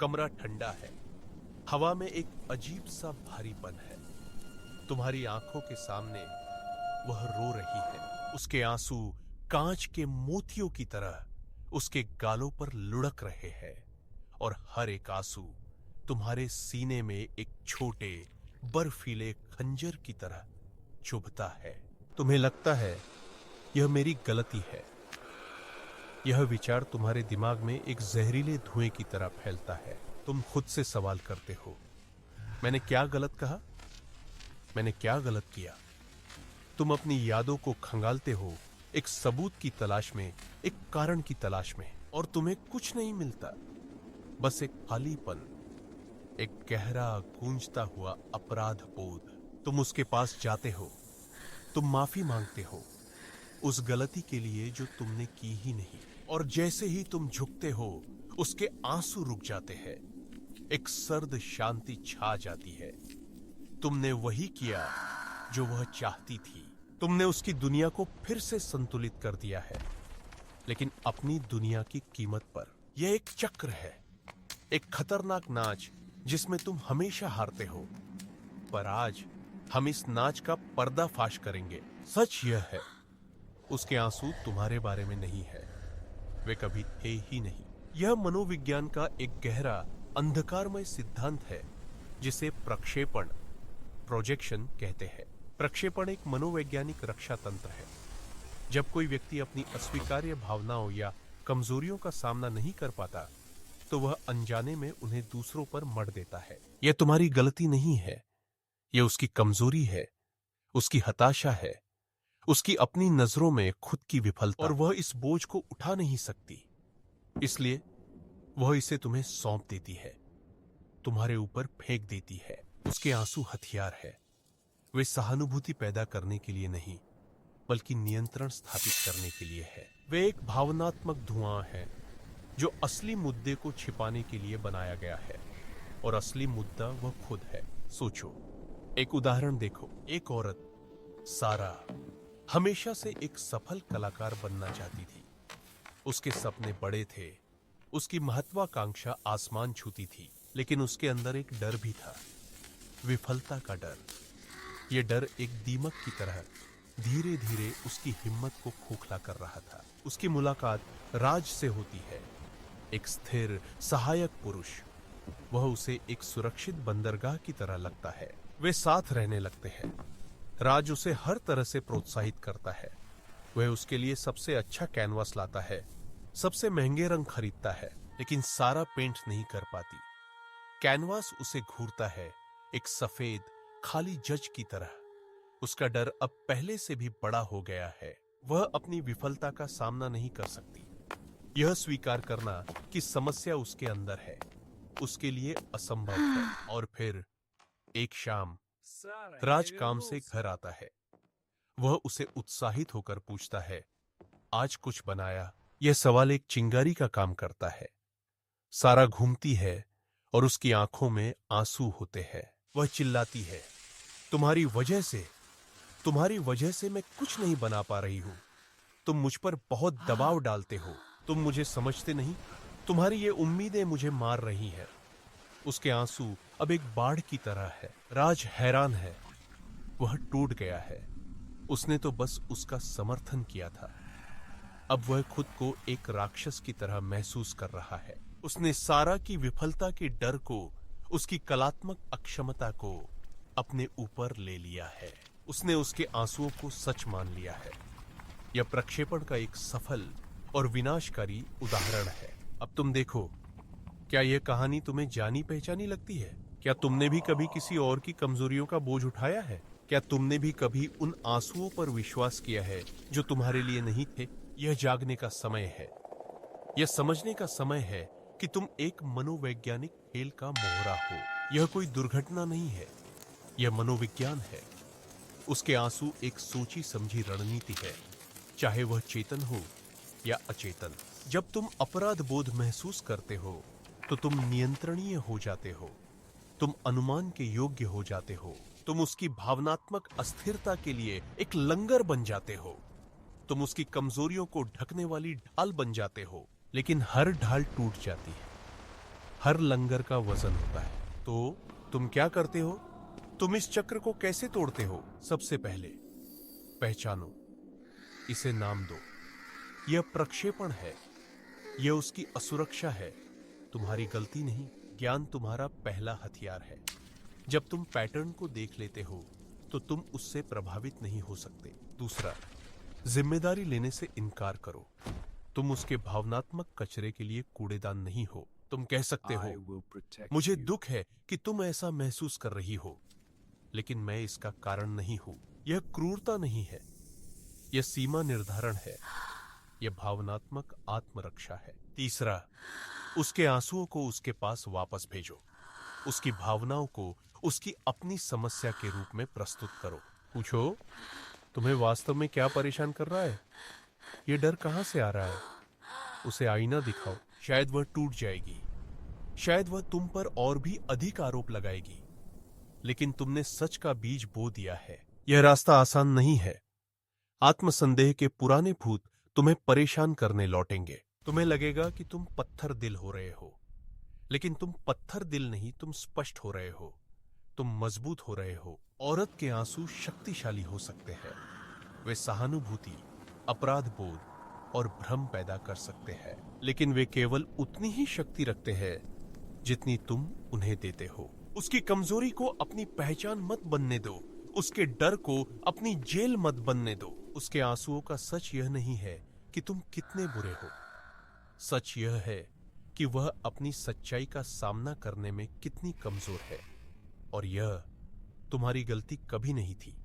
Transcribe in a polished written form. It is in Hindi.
कमरा ठंडा है, हवा में एक अजीब सा भारीपन है। तुम्हारी आंखों के सामने वह रो रही है। उसके आंसू कांच के मोतियों की तरह उसके गालों पर लुढ़क रहे हैं और हर एक आंसू तुम्हारे सीने में एक छोटे बर्फीले खंजर की तरह चुभता है। तुम्हें लगता है यह मेरी गलती है। यह विचार तुम्हारे दिमाग में एक जहरीले धुएं की तरह फैलता है। तुम खुद से सवाल करते हो, मैंने क्या गलत कहा? मैंने क्या गलत किया? तुम अपनी यादों को खंगालते हो, एक सबूत की तलाश में, एक कारण की तलाश में, और तुम्हें कुछ नहीं मिलता, बस एक खालीपन, एक गहरा गूंजता हुआ अपराध बोध। तुम उसके पास जाते हो, तुम माफी मांगते हो उस गलती के लिए जो तुमने की ही नहीं, और जैसे ही तुम झुकते हो उसके आंसू रुक जाते हैं। एक सर्द शांति छा जाती है। तुमने वही किया जो वह चाहती थी। तुमने उसकी दुनिया को फिर से संतुलित कर दिया है, लेकिन अपनी दुनिया की कीमत पर। यह एक चक्र है, एक खतरनाक नाच जिसमें तुम हमेशा हारते हो। पर आज हम इस नाच का पर्दाफाश करेंगे। सच यह है, उसके आंसू तुम्हारे बारे में नहीं है, वे कभी थे ही नहीं। यह मनोविज्ञान का एक गहरा अंधकारमय सिद्धांत है जिसे प्रक्षेपण, प्रोजेक्शन कहते हैं। प्रक्षेपण एक मनोवैज्ञानिक रक्षा तंत्र है। जब कोई व्यक्ति अपनी अस्वीकार्य भावनाओं या कमजोरियों का सामना नहीं कर पाता, तो वह अनजाने में उन्हें दूसरों पर मढ़ देता है। यह तुम्हारी गलती नहीं है, यह उसकी कमजोरी है, उसकी हताशा है, उसकी अपनी नजरों में खुद की विफलता, और वह इस बोझ को उठा नहीं सकती, इसलिए वह इसे तुम्हें सौंप देती है, तुम्हारे ऊपर फेंक देती है। उसके आंसू हथियार है। वे सहानुभूति पैदा करने के लिए नहीं, बल्कि नियंत्रण स्थापित करने के लिए है। वे एक भावनात्मक धुआं है जो असली मुद्दे को छिपाने के लिए बनाया गया है, और असली मुद्दा वह खुद है। सोचो, एक उदाहरण देखो। एक औरत, सारा, हमेशा से एक सफल कलाकार बनना चाहती थी। उसके सपने बड़े थे, उसकी महत्वाकांक्षा आसमान छूती थी, लेकिन उसके अंदर एक डर भी था, विफलता का डर। यह डर एक दीमक की तरह धीरे धीरे उसकी हिम्मत को खोखला कर रहा था। उसकी मुलाकात राज से होती है, एक स्थिर सहायक पुरुष। वह उसे एक सुरक्षित बंदरगाह की तरह लगता है। वे साथ रहने लगते हैं। राज उसे हर तरह से प्रोत्साहित करता है। वह उसके लिए सबसे अच्छा कैनवास लाता है, सबसे महंगे रंग खरीदता है, लेकिन सारा पेंट नहीं कर पाती। कैनवास उसे घूरता है, एक सफेद खाली जज की तरह। उसका डर अब पहले से भी बड़ा हो गया है। वह अपनी विफलता का सामना नहीं कर सकती। यह स्वीकार करना कि समस्या उसके अंदर है, उसके लिए असंभव है। और फिर एक शाम राज काम से घर आता है। वह उसे उत्साहित होकर पूछता है, आज कुछ बनाया? यह सवाल एक चिंगारी का काम करता है। सारा घूमती है और उसकी आंखों में आंसू होते हैं। वह चिल्लाती है, तुम्हारी वजह से मैं कुछ नहीं बना पा रही हूं। तुम मुझ पर बहुत दबाव डालते हो, तुम मुझे समझते नहीं, तुम्हारी ये उम्मीदें मुझे मार रही हैं। उसके आंसू अब एक बाढ़ की तरह है। राज हैरान है, वह टूट गया है। उसने तो बस उसका समर्थन किया था, अब वह खुद को एक राक्षस की तरह महसूस कर रहा है। उसने सारा की विफलता के डर को, उसकी कलात्मक अक्षमता को अपने ऊपर ले लिया है। उसने उसके आंसुओं को सच मान लिया है। यह प्रक्षेपण का एक सफल और विनाशकारी उदाहरण है। अब तुम देखो, क्या यह कहानी तुम्हें जानी पहचानी लगती है? क्या तुमने भी कभी किसी और की कमजोरियों का बोझ उठाया है? क्या तुमने भी कभी उन आंसुओं पर विश्वास किया है जो तुम्हारे लिए नहीं थे? यह जागने का समय है। यह समझने का समय है कि तुम एक मनोवैज्ञानिक खेल का मोहरा हो। यह कोई दुर्घटना नहीं है, यह मनोविज्ञान है। उसके आंसू एक सोची समझी रणनीति है, चाहे वह चेतन हो या अचेतन। जब तुम अपराध बोध महसूस करते हो, तो तुम नियंत्रणीय हो जाते हो, तुम अनुमान के योग्य हो जाते हो, तुम उसकी भावनात्मक अस्थिरता के लिए एक लंगर बन जाते हो, तुम उसकी कमजोरियों को ढकने वाली ढाल बन जाते हो। लेकिन हर ढाल टूट जाती है, हर लंगर का वजन होता है। तो तुम क्या करते हो? तुम इस चक्र को कैसे तोड़ते हो? सबसे पहले पहचानो, इसे नाम दो। यह प्रक्षेपण है, यह उसकी असुरक्षा है, तुम्हारी गलती नहीं। ज्ञान तुम्हारा पहला हथियार है। जब तुम पैटर्न को देख लेते हो तो तुम उससे प्रभावित नहीं हो सकते। दूसरा, जिम्मेदारी लेने से इनकार करो। तुम उसके भावनात्मक कचरे के लिए कूड़ेदान नहीं हो। तुम कह सकते हो, मुझे दुख है कि तुम ऐसा महसूस कर रही हो, लेकिन मैं इसका कारण नहीं हूं। यह क्रूरता नहीं है, यह सीमा निर्धारण है, यह भावनात्मक आत्मरक्षा है। तीसरा, उसके आंसुओं को उसके पास वापस भेजो। उसकी भावनाओं को उसकी अपनी समस्या के रूप में प्रस्तुत करो। पूछो, तुम्हें वास्तव में क्या परेशान कर रहा है? यह डर कहां से आ रहा है? उसे आईना दिखाओ। शायद वह टूट जाएगी, शायद वह तुम पर और भी अधिक आरोप लगाएगी, लेकिन तुमने सच का बीज बो दिया है। यह रास्ता आसान नहीं है। आत्मसंदेह के पुराने भूत तुम्हें परेशान करने लौटेंगे। तुम्हें लगेगा कि तुम पत्थर दिल हो रहे हो, लेकिन तुम पत्थर दिल नहीं, तुम स्पष्ट हो रहे हो, तुम मजबूत हो रहे हो। औरत के आंसू शक्तिशाली हो सकते हैं। वे सहानुभूति, अपराध बोध और भ्रम पैदा कर सकते हैं, लेकिन वे केवल उतनी ही शक्ति रखते हैं जितनी तुम उन्हें देते हो। उसकी कमजोरी को अपनी पहचान मत बनने दो। उसके डर को अपनी जेल मत बनने दो। उसके आंसुओं का सच यह नहीं है कि तुम कितने बुरे हो। सच यह है कि वह अपनी सच्चाई का सामना करने में कितनी कमजोर है, और यह तुम्हारी गलती कभी नहीं थी।